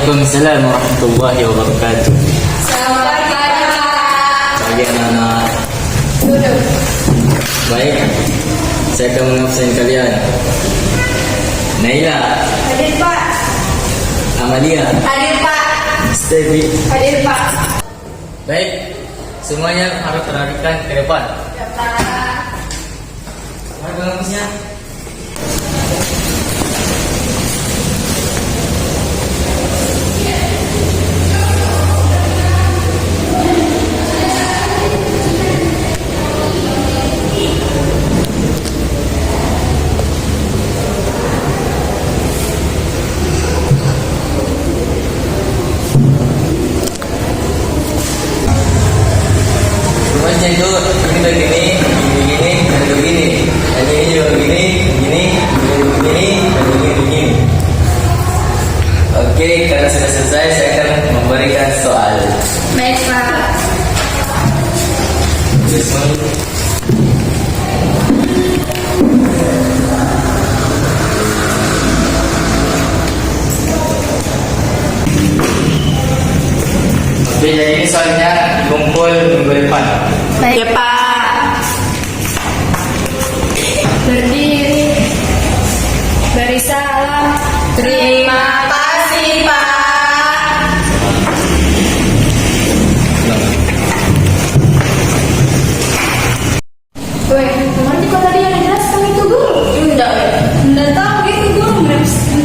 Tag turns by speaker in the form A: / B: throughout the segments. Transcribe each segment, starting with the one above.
A: Waalaikumsalam warahmatullahi wabarakatuh.
B: Selamat pagi, Pak.
A: Pagi anak-anak.
B: Duduk.
A: Baik, saya akan mengabsen kalian. Naila,
B: Hadir, Pak.
A: Amalia,
B: Hadir, Pak.
A: Stevi.
B: Hadir, Pak.
A: Baik, semuanya harus perhatikan ke depan.
B: Ya, Pak.
A: Mari pengamusnya. Semuanya itu ini begini, begini, dan begini. Dan ini juga begini, begini, begini, dan begini. Oke, karena sudah selesai, saya akan memberikan soal.
B: Baik, Pak.
A: Oke, jadi ini soalnya dikumpul minggu depan.
B: Baik, ya, Pak. Berdiri. Beri salam. Terima kasih, Pak. Weh, nanti kok tadi yang dijelaskan itu guru? Enggak tahu itu guru.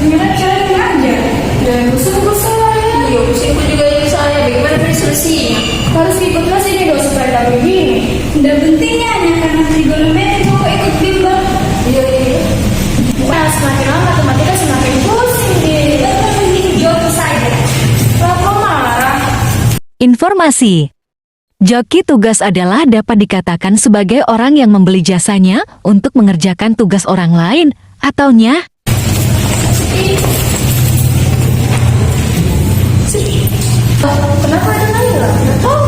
B: Gimana caranya ngajar? Dan musuh saya. Iya, musuhku juga ikut saya. Bagaimana dari solusinya? Harus ikut kelas ini dong supaya tak begini. Dan pentingnya hanya karena trigonometri itu ikut bimbel. Iya. Nah, semakin lama matematika semakin pusing deh. Dan penting jawab saja. Kok marah?
C: Informasi. Joki tugas adalah dapat dikatakan sebagai orang yang membeli jasanya untuk mengerjakan tugas orang lain, ataunya
B: Kenapa ada Naila? Nggak tahu.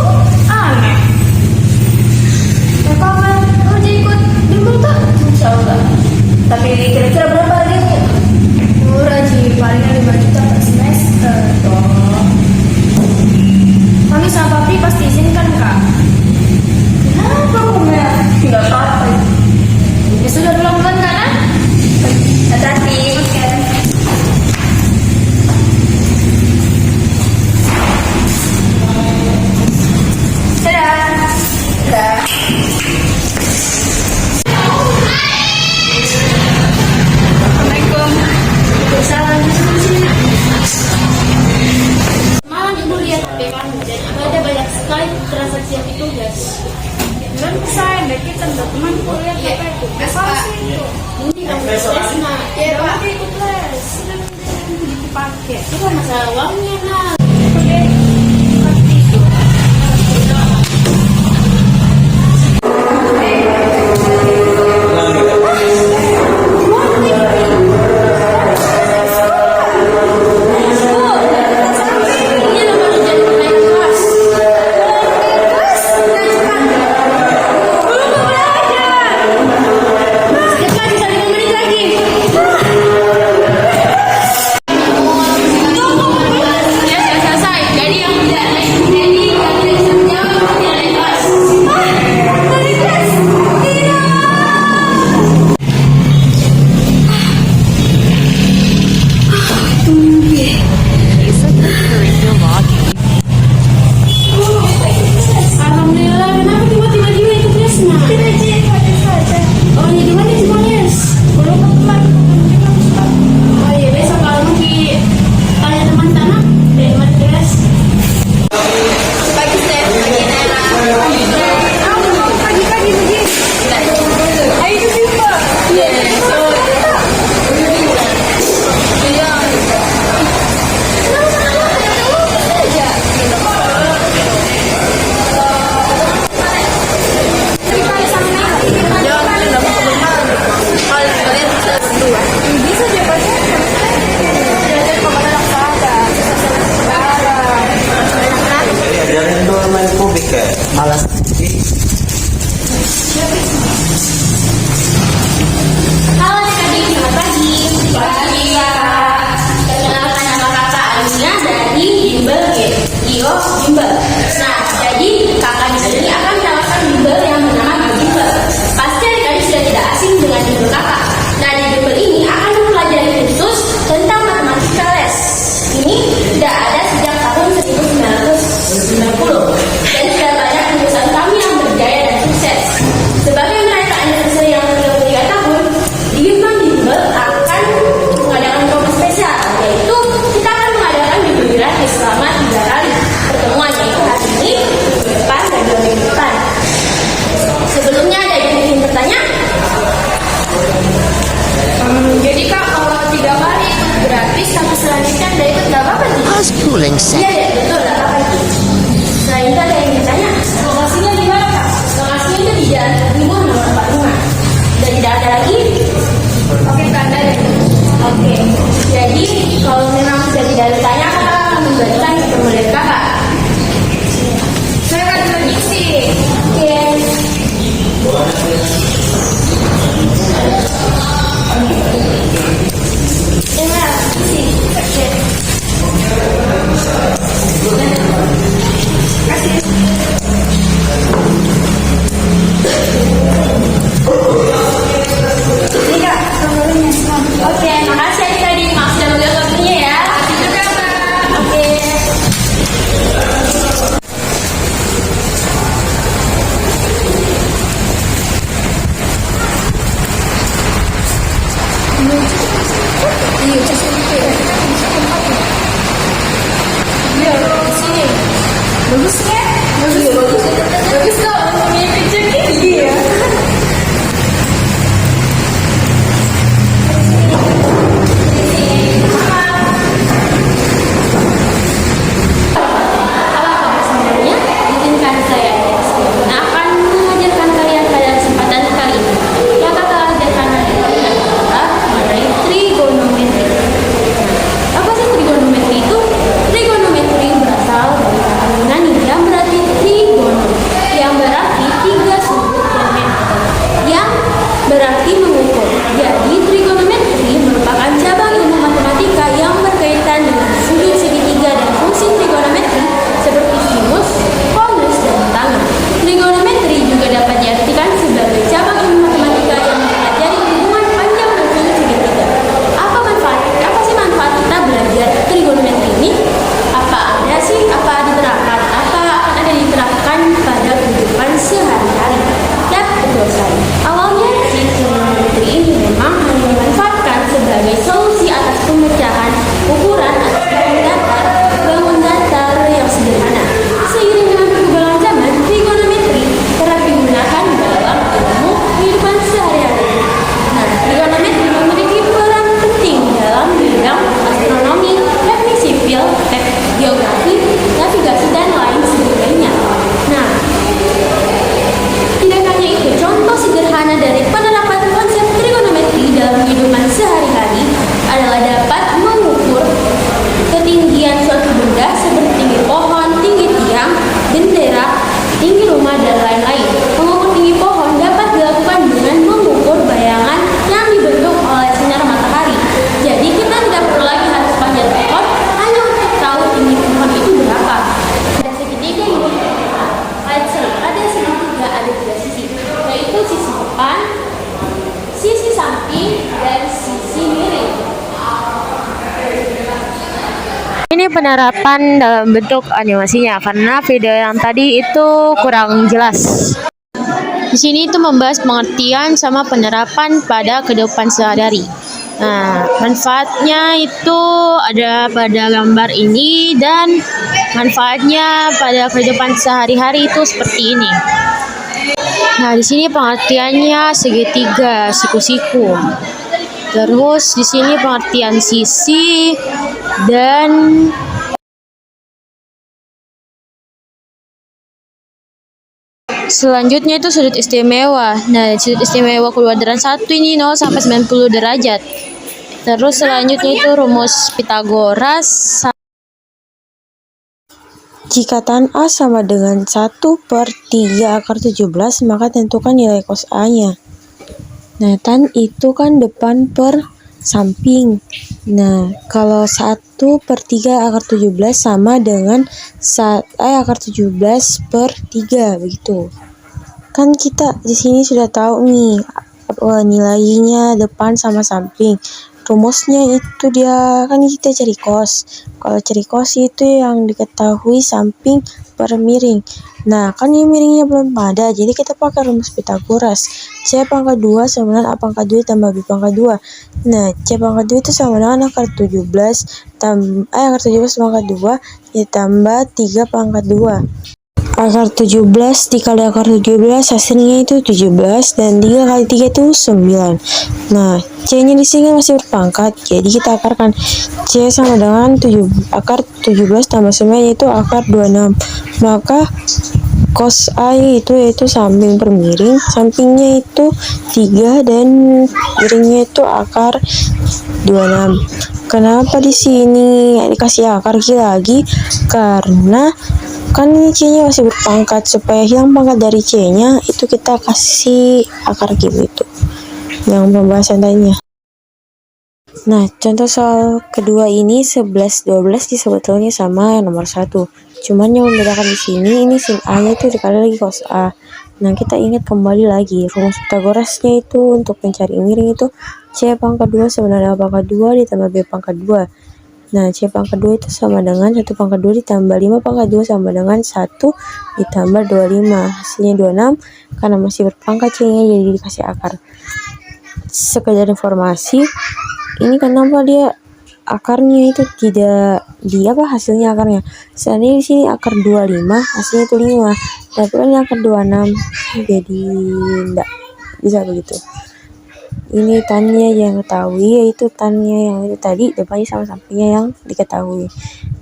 B: Aneh. Kapan kamu jadi ikut bimbel tak? Insya Allah. Tapi kira-kira berapa harganya? Murah Ji, palingnya 5 juta per semester. Toh. Kami sama papi pasti izinkan Kak. Kenapa kamu ya? Nggak apa-apa. Ya sudah pelan-pelan kan? Hati-hati. Oke. Dadah. Dadah. Assalamualaikum. Waalaikumsalam.
D: Malam ibu lihat HP kamu dan ada banyak sekali transaksi yang ditugas.
B: Dan saya kita dokumen kuliah apa itu? Itu.
D: Nanti kamu les nak.
B: Ya Pak. Ikut les. Dipakai.
D: Itu masalah uangnya nak.
B: Oke. Seperti itu.
D: Ini namanya jadi naik kelas. Sedikit lagi, 5 menit lagi.
B: Ya,
D: trio bimbel. Nah, jadi kakak di sini akan menawarkan bimbel yang bernama bimbel. Pasti adik-adik sudah tidak asing dengan bimbel kakak. Nah, di bimbel ini akan mempelajari khusus tentang matematika les. Ini sudah ada sejak tahun 1990 dan sudah banyak lulusan kami yang berjaya dan sukses. Sebagai merayakan anniversary yang ke-33 tahun, di bimbel akan mengadakan promo spesial, yaitu kita akan mengadakan bimbel gratis selama 3 kali pertemuan, yaitu hari ini, minggu depan, dan 2 minggu depan. Sebelumnya ada yang ingin bertanya?
B: Jadi kak, kalau 3 kali gratis tapi selanjutnya ada ikut nggak apa-apa sih?
D: Iya ya, betul, nggak apa-apa itu. Selain itu ada yang ingin bertanya?
B: Lokasinya di mana kak?
D: Lokasinya itu di Jalan Timur nomor 45. Dan tidak ada lagi?
B: Oke kak, ada ya.
D: Oke, jadi kalau memang sudah tidak ada tanya, kakak akan memberikan formulir kakak.
B: Saya kan prediksi.
D: Oke. Isi. Oke.
B: Ini kak, formulirnya.
D: Oke, makasih adik-adik. Maaf sudah mengambil waktunya ya.
B: Juga kak.
D: Oke.
B: Iya, just gitu ya. Iya, di sini. Bagus kan? Bagus. Bagus kok. Punya picture gini ya.
D: Sebenarnya, izinkan saya akan mengajarkan kalian pada kesempatan kali ini. Yang kakak ajarkan hari ini adalah mengenai trigonometri. Apa sih trigonometri itu? Trigonometri berasal dari kata Yunani yang berarti trigono, yang berarti 3 sudut yang berarti mengukur. Jadi trigonometri merupakan cabang ilmu matematika yang berkaitan dengan sudut segitiga dan fungsi trigonometri seperti sinus, konus, dan tangen. Trigonometri juga dapat diartikan sebagai cabang ilmu matematika yang mempelajari hubungan panjang dan sudut segitiga. Apa sih manfaat kita belajar trigonometri ini? Apa diterapkan? Apa akan ada diterapkan pada kehidupan sehari-hari? Ya, betul sekali. Awalnya sih trigonometri ini memang hanya dimanfaatkan sebagai solusi atas pemecahan ukuran atas bangun datar yang sederhana. Seiring dengan perkembangan zaman, trigonometri kerap digunakan dalam ilmu kehidupan sehari-hari. Nah, trigonometri memiliki peran penting dalam bidang astronomi, teknik sipil, geografi, navigasi, dan lain sebagainya. Nah, tidak hanya itu, contoh sederhana dari penerapan konsep trigonometri dalam kehidupan sehari-hari adalah dapat mengukur ketinggian suatu benda seperti tinggi pohon, tinggi tiang, bendera, tinggi rumah, dan lain-lain. Mengukur tinggi pohon dapat dilakukan dengan mengukur bayangan yang dibentuk oleh sinar matahari. Jadi kita tidak perlu lagi harus panjat pohon hanya untuk tahu tinggi pohon itu berapa. Ada segitiga ini. Ada segitiga, ada 3 sisi, yaitu sisi depan, sisi samping, dan sisi miring.
E: Ini penerapan dalam bentuk animasinya karena video yang tadi itu kurang jelas. Di sini itu membahas pengertian sama penerapan pada kehidupan sehari-hari. Nah, manfaatnya itu ada pada gambar ini dan manfaatnya pada kehidupan sehari-hari itu seperti ini. Nah, di sini pengertiannya segitiga, siku-siku. Terus di sini pengertian sisi dan selanjutnya itu sudut istimewa. Nah, sudut istimewa kuadran 1 ini 0 sampai 90 derajat. Terus selanjutnya itu rumus Pythagoras.
F: Jika tan A sama dengan 1/3 akar 17, maka tentukan nilai cos A-nya. Nah, tan itu kan depan per samping. Nah, kalau 1/3 akar 17 sama dengan akar 17 per 3 begitu. Kan kita di sini sudah tahu nih nilainya depan sama samping. Rumusnya itu dia kan kita cari cos. Kalau cari cos itu yang diketahui samping per miring. Nah, kan ini miringnya belum ada, jadi kita pakai rumus Pitagoras. C pangkat 2 sama dengan A pangkat 2 tambah B pangkat 2. Nah, C pangkat 2 itu sama dengan akar 17 akar 17 pangkat 2 ditambah 3 pangkat 2. Akar 17 dikali akar 17 hasilnya itu 17 dan 3 kali 3 itu 9. Nah, C-nya di sini masih berpangkat, jadi kita akarkan. C sama dengan akar 17 tambah 9 yaitu akar 26. Maka cos A itu yaitu samping per miring, sampingnya itu 3 dan miringnya itu akar 26. Kenapa di sini dikasih akar lagi? Karena kan ini C-nya masih berpangkat, supaya hilang pangkat dari C-nya itu kita kasih akar gitu yang pembahasan tadinya. Nah, contoh soal kedua ini 11-12 sebetulnya sama yang nomor 1. Cuman yang membedakan di sini ini sin A-nya itu dikali lagi cos A. Nah, kita ingat kembali lagi rumus Pitagorasnya itu untuk mencari miring itu C pangkat 2 sama dengan A pangkat 2 ditambah B pangkat 2. Nah, C pangkat 2 itu sama dengan 1 pangkat 2 ditambah 5 pangkat 2 sama dengan 1 ditambah 25. Hasilnya 26, karena masih berpangkat C-nya jadi dikasih akar. Sekedar informasi, ini kenapa dia akarnya itu tidak hasilnya akarnya. Seandainya di sini akar 25, hasilnya itu 5. Tapi kan ini akar 26, jadi enggak bisa begitu. Ini tannya yang ketahui, yaitu tannya yang itu tadi depannya sama sampingnya yang diketahui.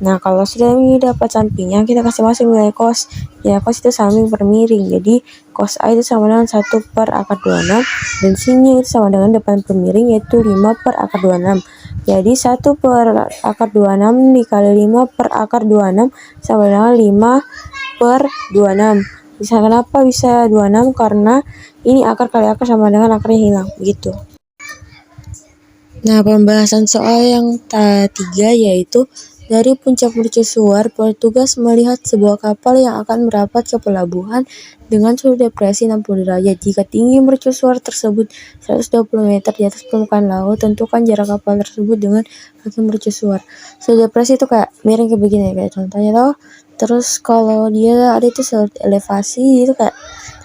F: Nah, kalau sudah dapat sampingnya, kita kasih masuk nilai cos. Ya, cos itu samping per miring, jadi cos A itu sama dengan 1 per akar 26 dan sini itu sama dengan depan per miring yaitu 5 per akar 26. Jadi 1 per akar 26 dikali 5 per akar 26 sama dengan 5 per 26. Kenapa bisa 26? Karena ini akar kali akar sama dengan akarnya hilang, begitu. Nah, pembahasan soal yang ketiga yaitu dari puncak mercusuar, petugas melihat sebuah kapal yang akan merapat ke pelabuhan dengan suhu depresi 60 derajat. Jika tinggi mercusuar tersebut 120 meter di atas permukaan laut, tentukan jarak kapal tersebut dengan kaki mercusuar. Suhu depresi itu kayak miring kayak begini, kayak contohnya toh. Terus kalau dia ada itu elevasi itu kayak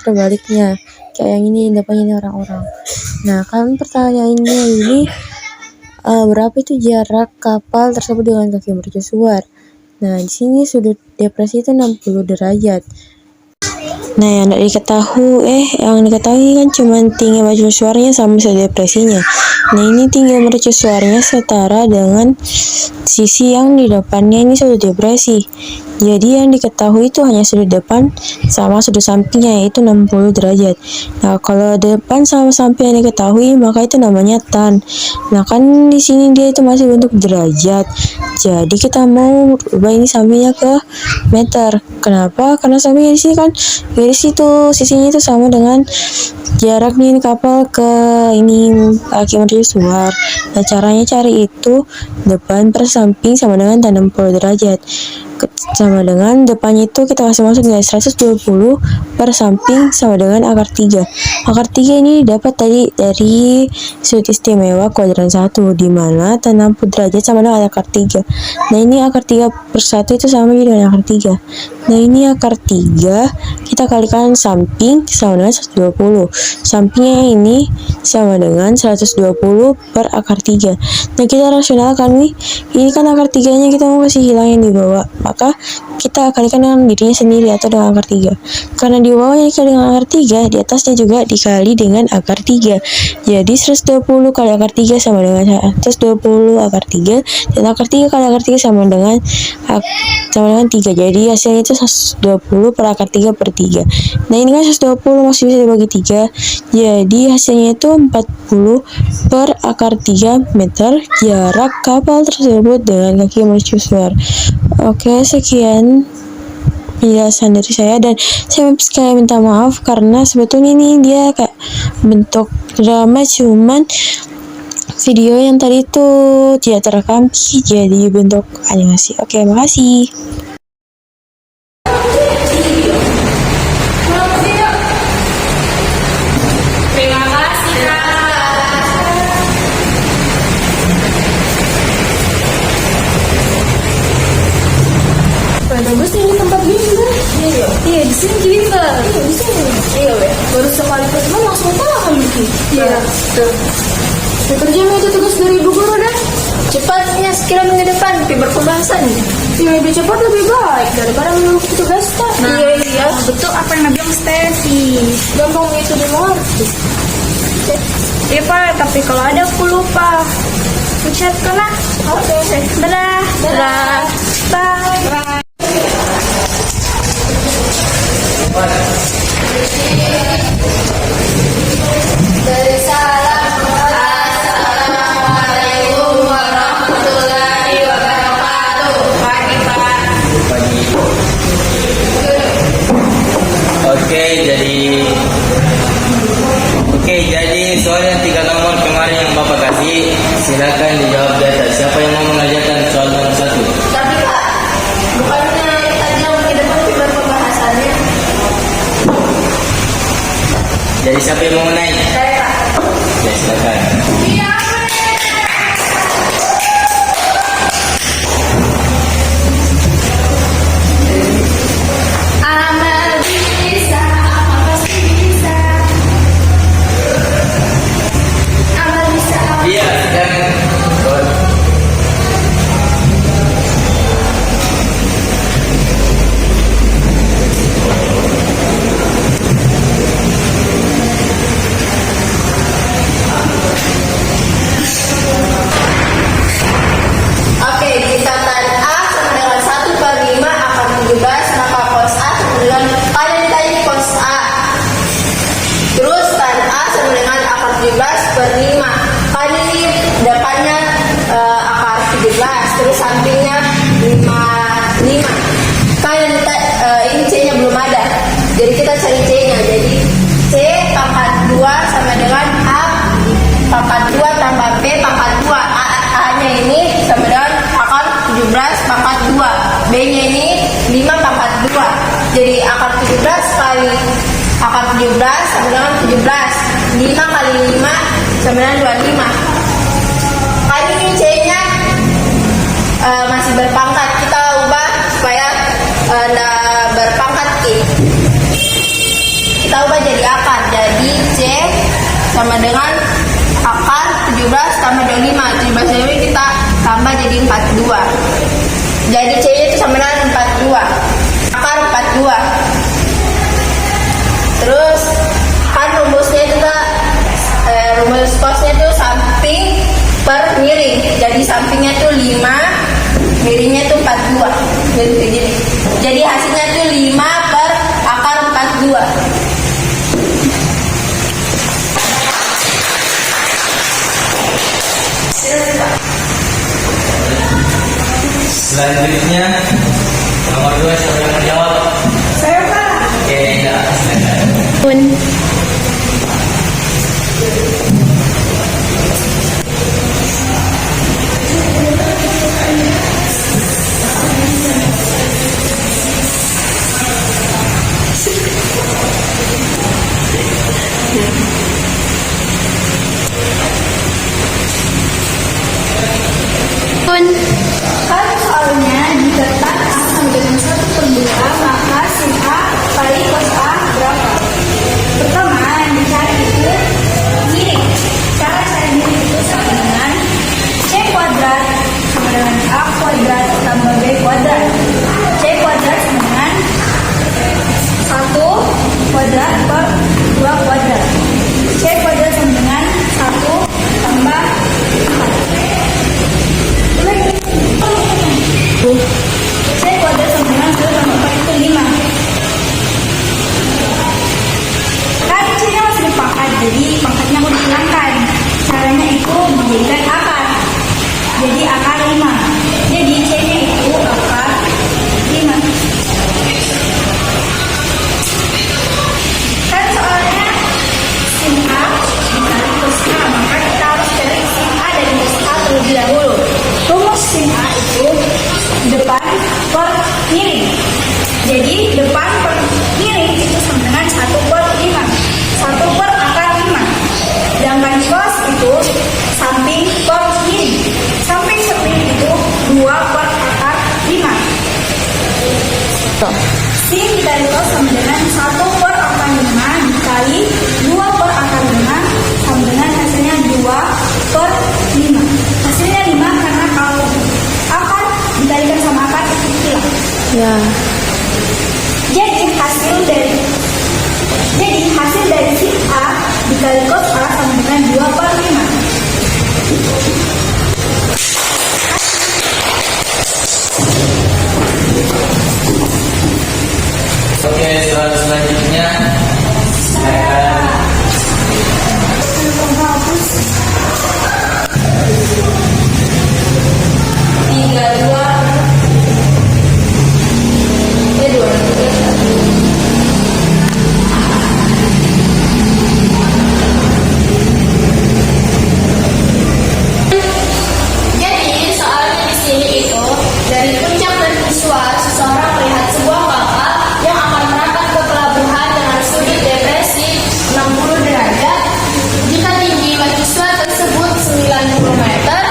F: terbaliknya, kayak yang ini depannya ini orang-orang. Nah, kan pertanyaannya ini berapa itu jarak kapal tersebut dengan kaki mercusuar? Nah, di sini sudut depresi itu 60 derajat. Nah, yang diketahui kan cuma tinggi mercusuarnya sama sudut depresinya. Nah, ini tinggi mercusuarnya setara dengan sisi yang di depannya ini sudut depresi. Jadi yang diketahui itu hanya sudut depan sama sudut sampingnya yaitu 60 derajat. Nah, kalau depan sama samping yang diketahui maka itu namanya tan. Nah, kan di sini dia itu masih bentuk derajat. Jadi kita mau ubah ini sampingnya ke meter. Kenapa? Karena sampingnya di sini kan garis itu sisinya itu sama dengan jarak nih kapal ke ini kaki mercusuar. Nah, caranya cari itu depan per samping sama dengan tan 60 derajat. Sama dengan depannya itu kita kasih masuk nilai 120 per samping sama dengan akar 3. Akar 3 ini dapat tadi dari sudut istimewa kuadran 1 di mana tan 60 derajat sama dengan akar 3. Nah, ini akar 3 per 1 itu sama dengan akar 3. Nah, ini akar 3 kita kalikan samping sama dengan 120. Sampingnya ini sama dengan 120 per akar 3. Nah, kita rasionalkan nih. Ini kan akar 3-nya kita mau kasih hilangin di bawah. Maka kita kalikan dengan dirinya sendiri atau dengan akar 3. Karena di bawahnya dikali dengan akar 3, di atasnya juga dikali dengan akar 3. Jadi 120 kali akar 3 sama dengan 120 akar 3 dan akar 3 kali akar 3 sama dengan 3. Jadi hasilnya itu 120 per akar 3 per 3. Nah, ini kan 120 masih bisa dibagi 3. Jadi hasilnya itu 40 per akar 3 meter jarak kapal tersebut dengan kaki mercusuar. Oke, sekian penjelasan dari saya dan saya sekali minta maaf karena sebetulnya ini dia kayak bentuk drama, cuman Video yang tadi itu tidak terekam jadi bentuk animasi. Oke, makasih.
B: Terima kasih, Kak. Bagus nih tempat bimbel. Iya, iya di sini bimbel. Iya di sini. Iya, Weh. Baru sekali ketemu langsung paham Miki. Iya. Tuh. Kerjanya itu tugas dari ibu guru dah. Cepatnya sekiranya minggu depan berpembahasan. Iya, lebih cepat lebih baik daripada menunggu tugas tak. Nah, iya. Betul apa yang bilang Steffi. Gampang itu dimengerti. Iya Pak, tapi kalau ada aku lupa. Ucapkan lah. Oke. Dadah. Dadah. Bye. Dari salam. Assalamualaikum warahmatullahi wabarakatuh. Pagi Pak.
A: Pagi. Oke, jadi soal yang 3 nomor kemarin yang Bapak kasih, silakan dijawab di atas. Siapa yang mau mengajarkan soal nomor 1?
B: Tapi Pak, bukannya tadi yang di depan juga pembahasannya?
A: Jadi siapa yang mau naik?
B: Saya Pak.
A: Ya, silakan.
B: Amal bisa, amal pasti bisa. Amal bisa, amal
A: Iya, dan
B: Oke, kisatan A sama dengan 1/5 akan 17, maka cos A sama dengan kalian ditanya cos A. Terus tan A sama dengan akar 17/5. Kali ini depannya akar 17, terus sampingnya 5. Kalian ini C-nya belum ada. Jadi kita cari C-nya. Jadi C pangkat 2 sama dengan A pangkat 2 tambah B pangkat 2. A-nya ini sama dengan akar 17 pangkat 2. B-nya ini 5 pangkat 2. Jadi akar 17 kali akar 17 sama dengan 17. 5 kali 5 sama dengan 25. Kali ini C-nya masih berpangkat. Kita ubah supaya berpangkat K. Kita ubah jadi akar. Jadi C sama dengan akar 17 tambah 25. 17 ini kita tambah jadi 42. Jadi C itu sama dengan 42. Akar 42. Terus kan rumusnya juga rumus cosnya itu samping per miring. Jadi sampingnya itu 5, miringnya itu 42. Jadi kayak gini. Jadi hasilnya itu 5 per akar 42.
A: selanjutnya nomor 2 siapa yang menjawab?
B: Saya Pak.
A: Oke, nah, silakan.
E: Pun. Pun.
B: Kan soalnya jika tan A sama dengan 1/2, maka sin A kali cos A berapa? Pertama, dicari itu miring. Cara cari miring itu sama dengan C kuadrat sama dengan A kuadrat tambah B kuadrat. C kuadrat sama dengan 1 kuadrat per 2 kuadrat. C kuadrat sama dengan 1 tambah 4. C kuadrat sama dengan 1 tambah 4 itu 5. Kan C-nya masih berpangkat, jadi pangkatnya aku dihilangkan. Caranya itu menjadikan akar. Jadi akar 5. Jadi C-nya itu akar 5. Kan soalnya sin A dikali cos A, maka kita harus cari sin A sama dengan 2/5.
A: Oke, soal selanjutnya saya
B: Tiga dua dua Jadi soalnya di sini itu dari puncak mercusuar seseorang melihat sebuah kapal yang akan merapat ke pelabuhan dengan sudut depresi 60 derajat. Jika tinggi mercusuar tersebut 90 meter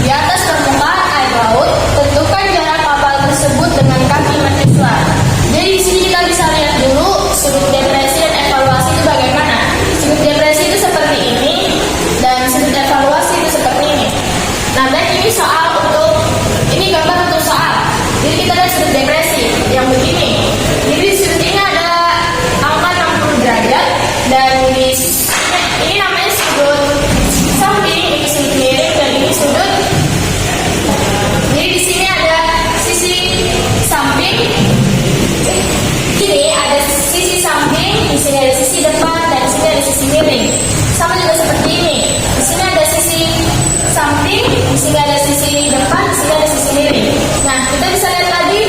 B: di atas permukaan air laut, tentukan jarak kapal tersebut dengan kaki mercusuar. Jadi di sini kita bisa lihat dulu sudut depresi dan evaluasi itu bagaimana. Sudut depresi itu seperti ini dan sudut evaluasi itu seperti ini. Nah, dan ini soal untuk ini gambar untuk soal. Jadi kita lihat sudut depresi yang begini. Jadi di sudut ini ada angka 60 derajat dan di ini namanya sudut samping, ini sudut miring dan ini sudut. Jadi di sini ada sisi samping. Ini ada sisi samping, di sini ada sisi depan dan di sini ada sisi miring. Sama juga seperti ini. Di sini ada sisi samping, di sini ada sisi depan, di sini ada sisi miring. Nah, kita bisa lihat tadi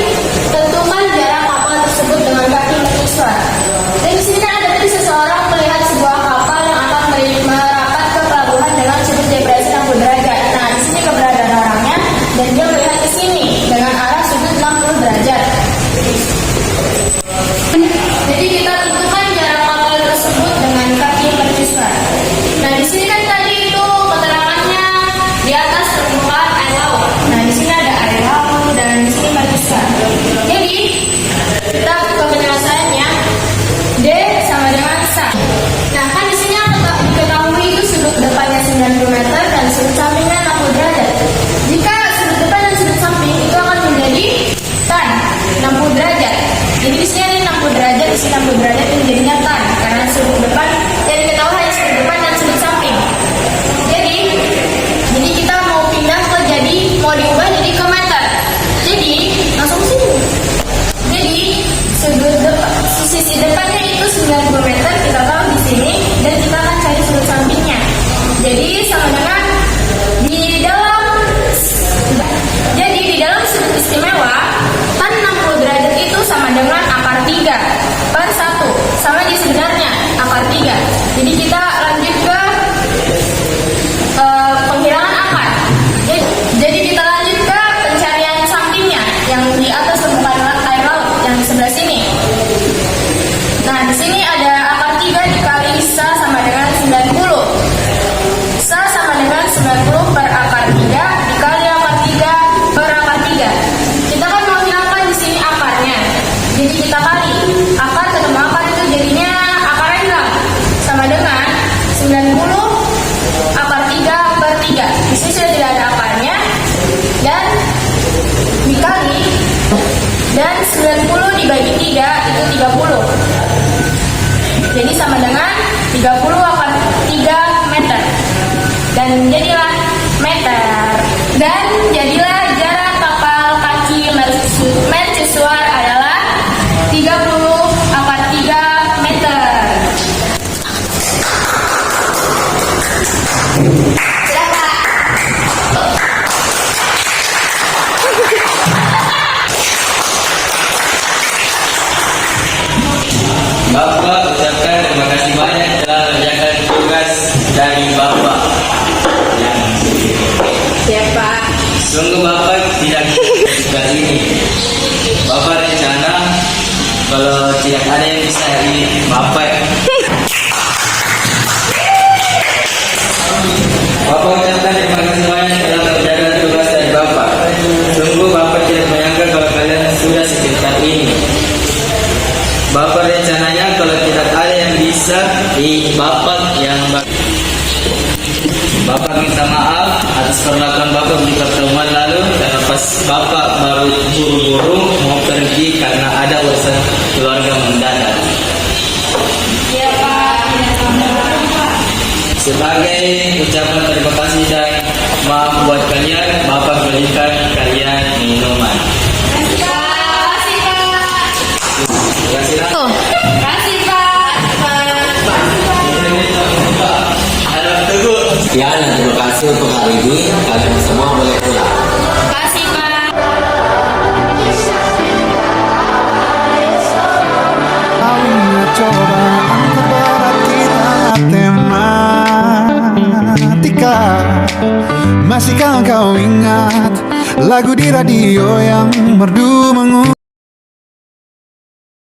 B: tentukan jarak kapal tersebut dengan kaki mercusuar. Dan di sini ada tadi seseorang melihat sebuah kapal yang akan merapat ke pelabuhan dengan sudut depresi 60 derajat. Nah, di sini keberadaan orangnya dan dia melihat ke sini dengan arah sudut 60 derajat. Jadi kita tentukan jarak kapal tersebut dengan kaki mercusuar. Nah, di sini kan tadi itu keterangannya di atas permukaan air laut. Nah, di sini ada air laut dan di sini mercusuar. Jadi kita buka penyelesaiannya. D sama dengan sa. Nah, kan di sini diketahui itu sudut depannya 90 meter dan sudut sampingnya 60 derajat. Jika sudut depan dan sudut samping itu akan menjadi tan 60 derajat. Jadi di sini ada 60 derajat, di sini 60 derajat ini jadinya tan karena sudut depan yang diketahui hanya sudut depan dan sudut samping. Jadi kita mau pindah ke mau diubah jadi ke meter. Jadi langsung sini. Jadi sisi depannya itu 90 meter kita tahu di sini dan kita akan cari sudut sampingnya. Jadi sama dengan di dalam sudut istimewa tan 60 derajat itu sama dengan akar 3/1 sama di sebenarnya akar 3. Jadi kita lanjut ke penghilangan akar. Jadi kita lanjut ke pencarian sampingnya yang di atas permukaan air laut yang di sebelah sini. Nah, di sini ada akar 3 dikali sa sama dengan 90. Sa sama dengan 90 per akar 3 dikali akar 3 per akar 3. Kita kan mau hilangkan di sini akarnya. Jadi kita kali akar ketemu akar itu jadinya akarnya hilang sama dengan 90 akar 3 per 3. Di sini sudah tidak ada akarnya dan dikali dan 90 dibagi 3 itu 30. Jadi sama dengan 30 akar 3 meter. Dan jadilah meter. Dan jadilah jarak kapal kaki mercusuar adalah 30 akar 3 meter. Silakan.
A: Bapak ucapkan terima kasih banyak telah mengerjakan tugas dari Bapak.
B: Siapa?
A: Sungguh Bapak tidak tugas ini. Bapak rencana kalau tidak ada yang bisa ini Bapak. Bapak ucapkan terima kasih banyak telah mengerjakan tugas dari Bapak. Sungguh Bapak tidak menyangka kalau kalian sudah secerita ini. Bapak rencananya kalau tidak ada yang bisa di Bapak yang Bapak minta maaf atas perlakuan Bapak di pertemuan lalu karena pas Bapak baru buru-buru mau pergi karena ada urusan keluarga mendadak.
B: Iya Pak, tidak apa-apa Pak.
A: Sebagai ucapan terima kasih dan maaf buat kalian, Bapak belikan kalian minuman. Terima kasih, Nak. Halo, Teguh.
G: Sekian dan terima kasih untuk hari ini. Kalian semua boleh pulang.
H: Cobaan terberat kita tematika. Masihkah kau ingat lagu di radio yang merdu mengulang?